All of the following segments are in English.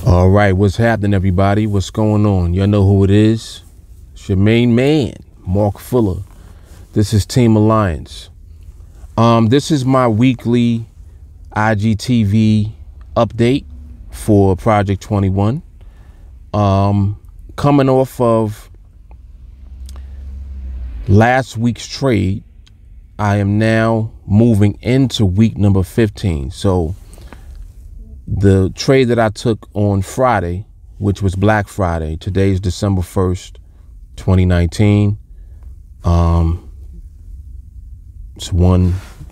All right, what's happening, everybody? What's going on? Y'all know who it is. It's your main man, Mark Fuller. This is Team Alliance. This is my weekly IGTV update for Project 21. Coming off of last week's trade, I am now moving into week number 15. So the trade that I took on Friday, which was Black Friday, today's December 1st, 2019. It's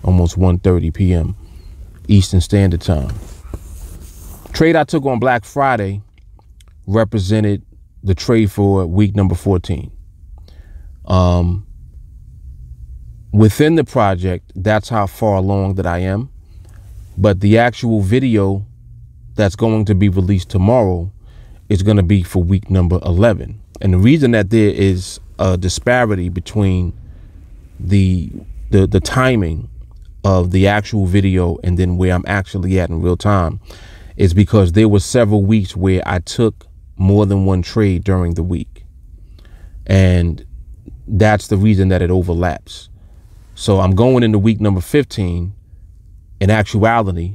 almost 1:30 p.m. Eastern Standard Time. Trade I took on Black Friday represented the trade for week number 14. Within the project, that's how far along that I am. But the actual video that's going to be released tomorrow is going to be for week number 11. And the reason that there is a disparity between the timing of the actual video and then where I'm actually at in real time is because there were several weeks where I took more than one trade during the week. And that's the reason that it overlaps. So I'm going into week number 15 in actuality,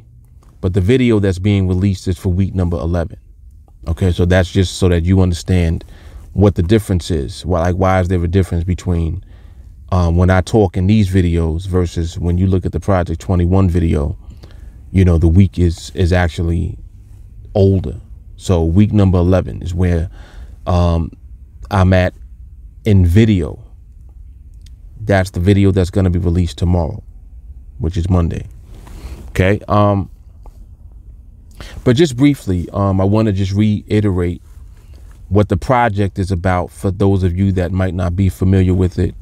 but the video that's being released is for week number 11. Okay, so that's just so that you understand what the difference is. Why is there a difference between when I talk in these videos versus when you look at the Project 21 video? You know, the week is actually older. So week number 11 is where I'm at in video. That's the video that's going to be released tomorrow, which is Monday. Okay. But just briefly, I want to just reiterate what the project is about for those of you that might not be familiar with it.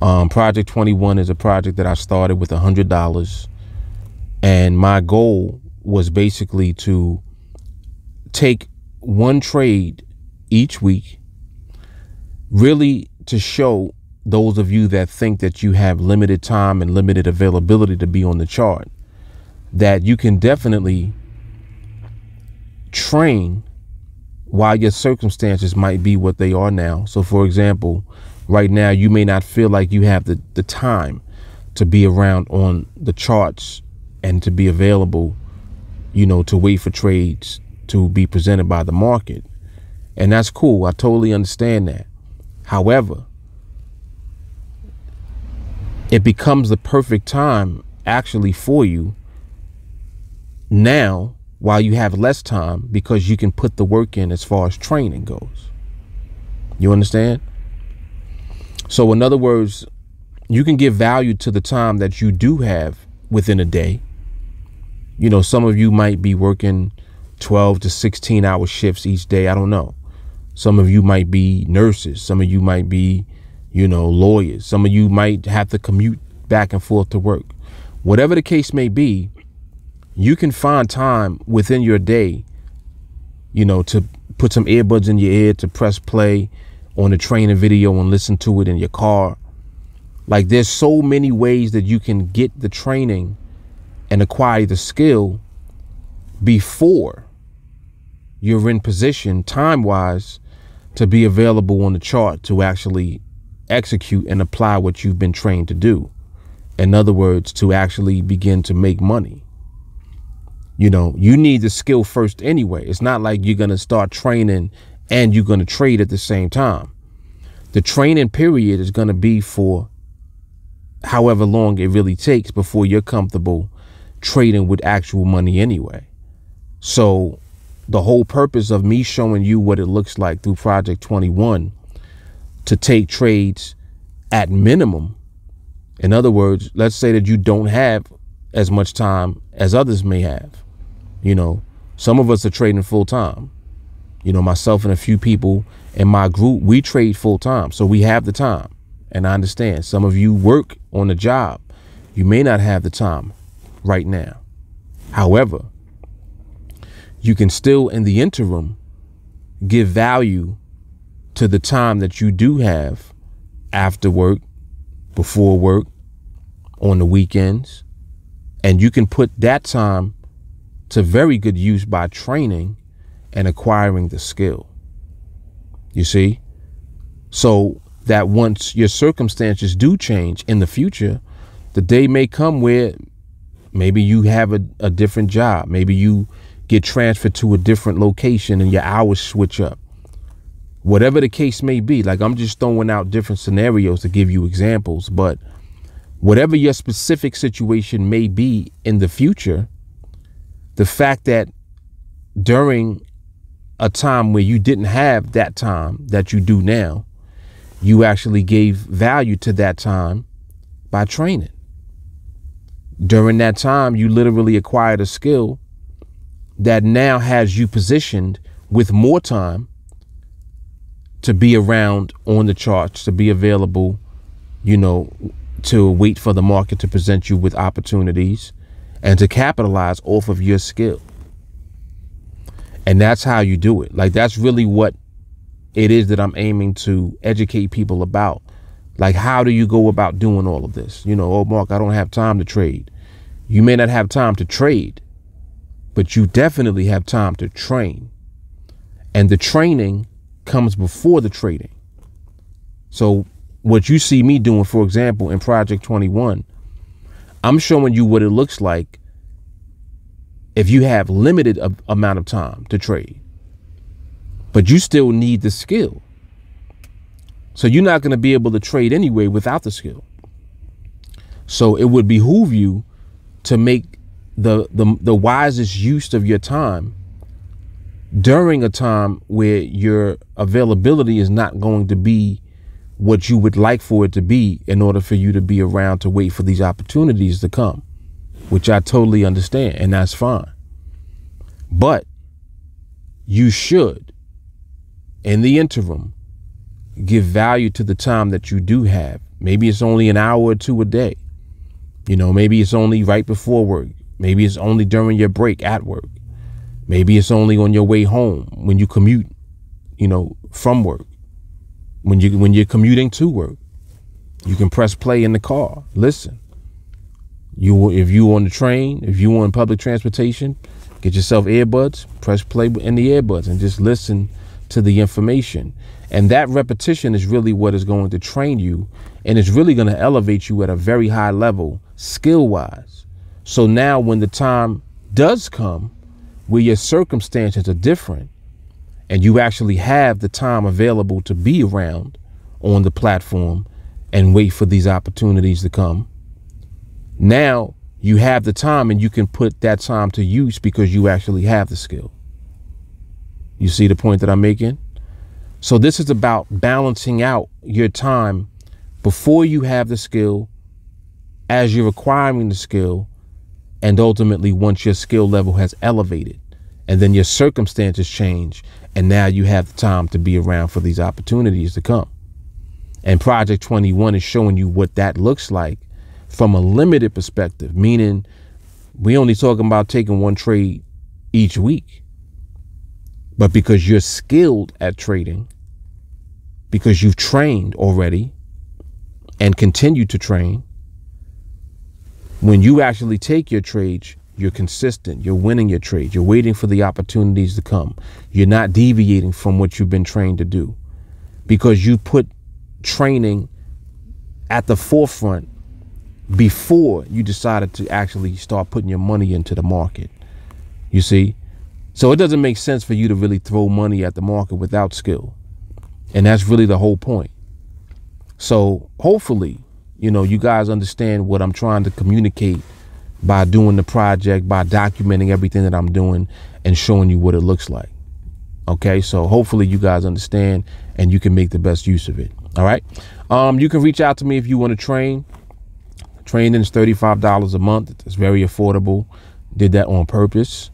Project 21 is a project that I started with $100. And my goal was basically to take one trade each week, really to show those of you that think that you have limited time and limited availability to be on the chart, that you can definitely train while your circumstances might be what they are now. So for example, right now, you may not feel like you have the time to be around on the charts and to be available, you know, to wait for trades to be presented by the market. And that's cool. I totally understand that. However, it becomes the perfect time actually for you now while you have less time, because you can put the work in as far as training goes. You understand? So in other words, you can give value to the time that you do have within a day. You know, some of you might be working 12 to 16 hour shifts each day. I don't know. Some of you might be nurses. Some of you might be, you know, lawyers. Some of you might have to commute back and forth to work. Whatever the case may be, you can find time within your day, you know, to put some earbuds in your ear, to press play on the training video and listen to it in your car. Like, there's so many ways that you can get the training and acquire the skill before you're in position time-wise to be available on the chart to actually execute and apply what you've been trained to do. In other words, to actually begin to make money. You know, you need the skill first anyway. It's not like you're going to start training and you're going to trade at the same time. The training period is going to be for however long it really takes before you're comfortable trading with actual money anyway. So the whole purpose of me showing you what it looks like through Project 21 to take trades at minimum. In other words, let's say that you don't have as much time as others may have. You know, some of us are trading full time. You know, myself and a few people in my group, we trade full time. So we have the time. And I understand some of you work on the job. You may not have the time right now. However, you can still, in the interim, give value to the time that you do have after work, before work, on the weekends. And you can put that time to very good use by training and acquiring the skill. You see? So that once your circumstances do change in the future, the day may come where maybe you have a different job. Maybe you get transferred to a different location and your hours switch up. Whatever the case may be, like I'm just throwing out different scenarios to give you examples, but whatever your specific situation may be in the future, the fact that during a time where you didn't have that time that you do now, you actually gave value to that time by training. During that time, you literally acquired a skill that now has you positioned with more time to be around on the charts, to be available, you know, to wait for the market to present you with opportunities and to capitalize off of your skill. And that's how you do it. Like, that's really what it is that I'm aiming to educate people about. Like, how do you go about doing all of this? You know, oh, Mark, I don't have time to trade. You may not have time to trade, but you definitely have time to train. And the training comes before the trading. So what you see me doing, for example, in Project 21, I'm showing you what it looks like if you have limited amount of time to trade, but you still need the skill. So you're not going to be able to trade anyway without the skill. So it would behoove you to make the wisest use of your time during a time where your availability is not going to be what you would like for it to be, in order for you to be around to wait for these opportunities to come, which I totally understand, and that's fine. But you should, in the interim, give value to the time that you do have. Maybe it's only an hour or two a day. You know, maybe it's only right before work. Maybe it's only during your break at work. Maybe it's only on your way home when you commute, you know, from work. When you're commuting to work, you can press play in the car. Listen, if you on the train, if you on public transportation, get yourself earbuds, press play in the earbuds and just listen to the information. And that repetition is really what is going to train you, and it's really going to elevate you at a very high level skill wise. So now when the time does come where your circumstances are different and you actually have the time available to be around on the platform and wait for these opportunities to come, now you have the time and you can put that time to use because you actually have the skill. You see the point that I'm making? So this is about balancing out your time before you have the skill, as you're acquiring the skill, and ultimately once your skill level has elevated and then your circumstances change and now you have the time to be around for these opportunities to come. And Project 21 is showing you what that looks like from a limited perspective, meaning we only talking about taking one trade each week. But because you're skilled at trading, because you've trained already and continue to train, when you actually take your trades, you're consistent, you're winning your trades, you're waiting for the opportunities to come. You're not deviating from what you've been trained to do because you put training at the forefront before you decided to actually start putting your money into the market. You see? So it doesn't make sense for you to really throw money at the market without skill. And that's really the whole point. So hopefully, you know, you guys understand what I'm trying to communicate by doing the project, by documenting everything that I'm doing and showing you what it looks like. Okay, so hopefully you guys understand and you can make the best use of it. All right. You can reach out to me if you want to train. Training is $35 a month. It's very affordable. Did that on purpose.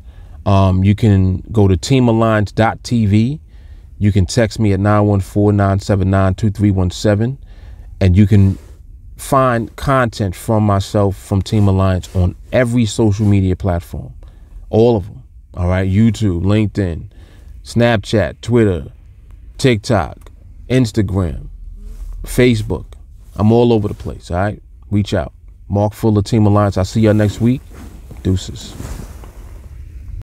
You can go to TeamAlliance.nyc. You can text me at 914-979-2317, and you can find content from myself, from Team Alliance, on every social media platform, all of them. All right. YouTube, LinkedIn, Snapchat, Twitter, TikTok, Instagram, Facebook. I'm all over the place. All right. Reach out. Mark Fuller, Team Alliance. I'll see y'all next week. Deuces.